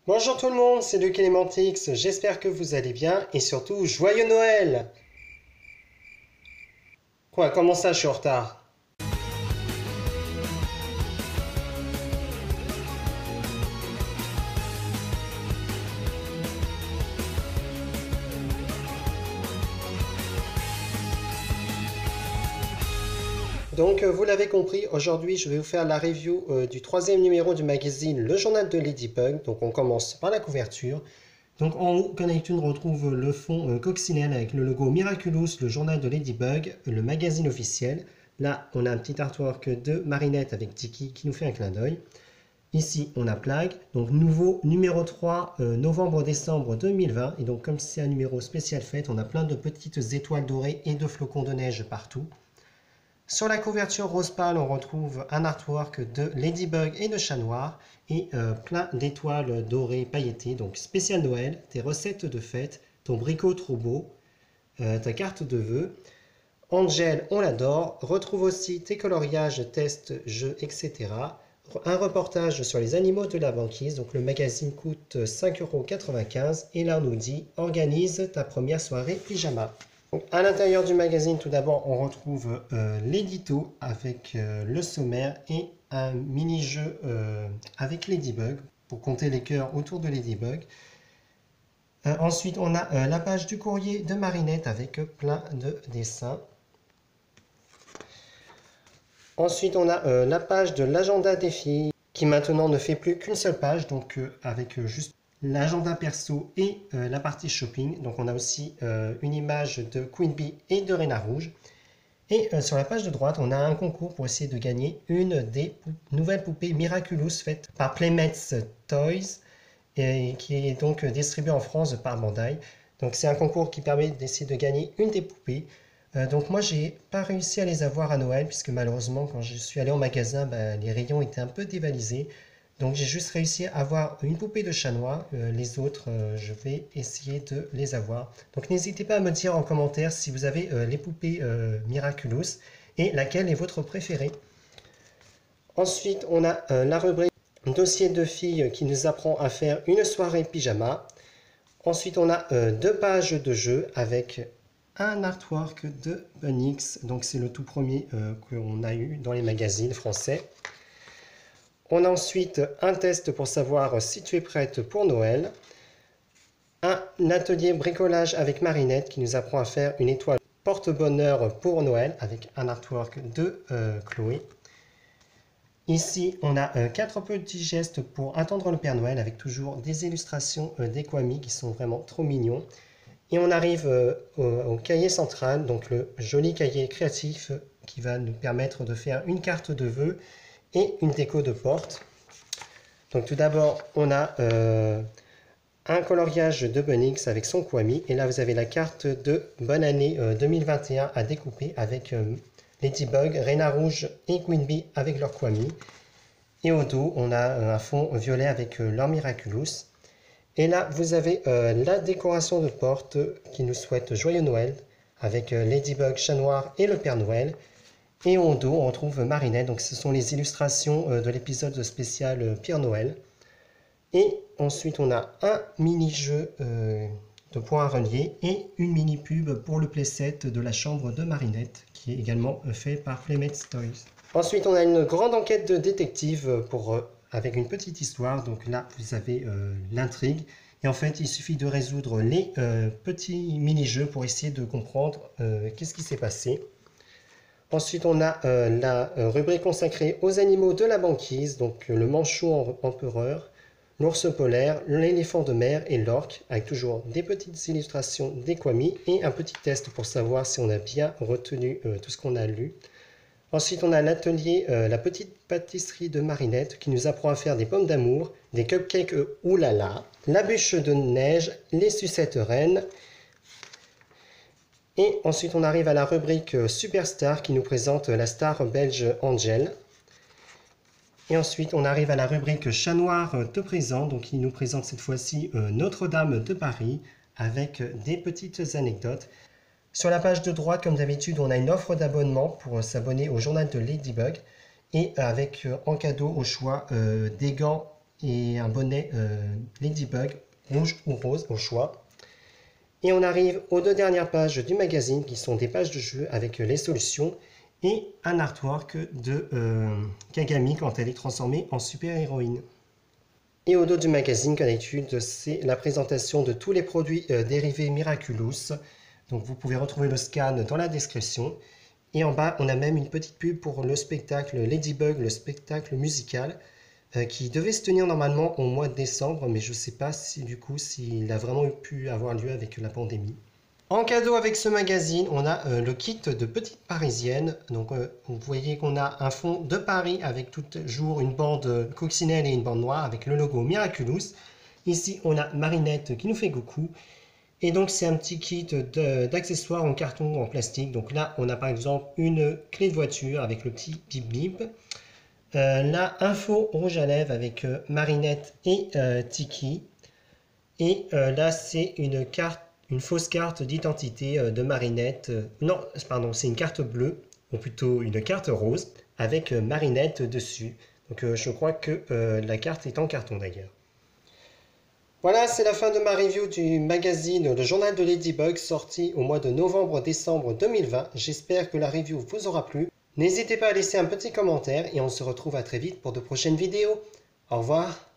Bonjour tout le monde, c'est Luc Elementix, j'espère que vous allez bien et surtout joyeux Noël. Quoi, comment ça je suis en retard? Donc vous l'avez compris, aujourd'hui je vais vous faire la review du troisième numéro du magazine Le Journal de Ladybug. Donc on commence par la couverture. Donc en haut, on retrouve le fond coccinelle avec le logo Miraculous, le journal de Ladybug, le magazine officiel. Là, on a un petit artwork de Marinette avec Tiki qui nous fait un clin d'œil. Ici, on a Plague, donc nouveau numéro 3, novembre-décembre 2020. Et donc, comme c'est un numéro spécial fête, on a plein de petites étoiles dorées et de flocons de neige partout. Sur la couverture rose pâle, on retrouve un artwork de Ladybug et de Chat Noir et plein d'étoiles dorées pailletées. Donc, spécial Noël, tes recettes de fête, ton bricot trop beau, ta carte de vœux. Angel, on l'adore. Retrouve aussi tes coloriages, tests, jeux, etc. Un reportage sur les animaux de la banquise. Donc le magazine coûte 5,95 € et là on nous dit organise ta première soirée pyjama. Donc, à l'intérieur du magazine, tout d'abord, on retrouve l'édito avec le sommaire et un mini-jeu avec Ladybug pour compter les cœurs autour de Ladybug. Ensuite, on a la page du courrier de Marinette avec plein de dessins. Ensuite, on a la page de l'agenda des filles qui maintenant ne fait plus qu'une seule page, donc avec juste l'agenda perso et la partie shopping. Donc on a aussi une image de Queen Bee et de Reina Rouge. Et sur la page de droite, on a un concours pour essayer de gagner une des nouvelles poupées Miraculous faites par Playmates Toys et qui est donc distribuée en France par Bandai. Donc c'est un concours qui permet d'essayer de gagner une des poupées. Donc moi j'ai pas réussi à les avoir à Noël puisque malheureusement quand je suis allé au magasin les rayons étaient un peu dévalisés. Donc j'ai juste réussi à avoir une poupée de Chat Noir, les autres je vais essayer de les avoir. Donc n'hésitez pas à me dire en commentaire si vous avez les poupées Miraculous et laquelle est votre préférée. Ensuite on a la rubrique dossier de filles qui nous apprend à faire une soirée pyjama. Ensuite on a 2 pages de jeu avec un artwork de Bunnyx, donc c'est le tout premier qu'on a eu dans les magazines français. On a ensuite un test pour savoir si tu es prête pour Noël. Un atelier bricolage avec Marinette qui nous apprend à faire une étoile porte-bonheur pour Noël avec un artwork de Chloé. Ici, on a 4 petits gestes pour attendre le Père Noël avec toujours des illustrations d'Ekwami qui sont vraiment trop mignons. Et on arrive au cahier central, donc le joli cahier créatif qui va nous permettre de faire une carte de vœux et une déco de porte. Donc tout d'abord, on a un coloriage de Bunnyx avec son Kwami. Et là, vous avez la carte de bonne année 2021 à découper avec Ladybug, Reina Rouge et Queen Bee avec leur Kwami. Et au dos, on a un fond violet avec leur Miraculous. Et là, vous avez la décoration de porte qui nous souhaite joyeux Noël avec Ladybug, Chat Noir et le Père Noël. Et en dos, on retrouve Marinette. Donc, ce sont les illustrations de l'épisode spécial Père Noël. Et ensuite, on a un mini-jeu de points à relier et une mini-pub pour le playset de la chambre de Marinette qui est également fait par Playmates Toys. Ensuite, on a une grande enquête de détective avec une petite histoire. Donc là, vous avez l'intrigue. Et en fait, il suffit de résoudre les petits mini-jeux pour essayer de comprendre qu'est-ce qui s'est passé. Ensuite, on a la rubrique consacrée aux animaux de la banquise. Donc le manchot empereur, l'ours polaire, l'éléphant de mer et l'orque, avec toujours des petites illustrations d'Ekwami et un petit test pour savoir si on a bien retenu tout ce qu'on a lu. Ensuite, on a l'atelier La petite pâtisserie de Marinette qui nous apprend à faire des pommes d'amour, des cupcakes oulala, la bûche de neige, les sucettes reines. Et ensuite, on arrive à la rubrique Superstar qui nous présente la star belge Angel. Et ensuite, on arrive à la rubrique Chat Noir te présente, donc il nous présente cette fois-ci Notre-Dame de Paris avec des petites anecdotes. Sur la page de droite, comme d'habitude, on a une offre d'abonnement pour s'abonner au journal de Ladybug et avec en cadeau au choix des gants et un bonnet Ladybug, rouge ou rose au choix. Et on arrive aux 2 dernières pages du magazine qui sont des pages de jeu avec les solutions et un artwork de Kagami quand elle est transformée en super-héroïne. Et au dos du magazine, comme d'habitude, c'est la présentation de tous les produits dérivés Miraculous. Donc vous pouvez retrouver le scan dans la description. Et en bas, on a même une petite pub pour le spectacle Ladybug, le spectacle musical, qui devait se tenir normalement au mois de décembre, mais je ne sais pas si du coup s'il a vraiment pu avoir lieu avec la pandémie. En cadeau avec ce magazine, on a le kit de Petite Parisienne. Donc vous voyez qu'on a un fond de Paris avec toujours une bande coccinelle et une bande noire avec le logo Miraculous. Ici, on a Marinette qui nous fait coucou. Et donc c'est un petit kit d'accessoires en carton, en plastique. Donc là, on a par exemple une clé de voiture avec le petit bip bip. Là, info rouge à lèvres avec Marinette et Tiki. Et là, c'est une fausse carte d'identité de Marinette. Non, pardon, c'est une carte bleue, ou plutôt une carte rose, avec Marinette dessus. Donc je crois que la carte est en carton d'ailleurs. Voilà, c'est la fin de ma review du magazine Le Journal de Ladybug, sorti au mois de novembre-décembre 2020. J'espère que la review vous aura plu. N'hésitez pas à laisser un petit commentaire et on se retrouve à très vite pour de prochaines vidéos. Au revoir.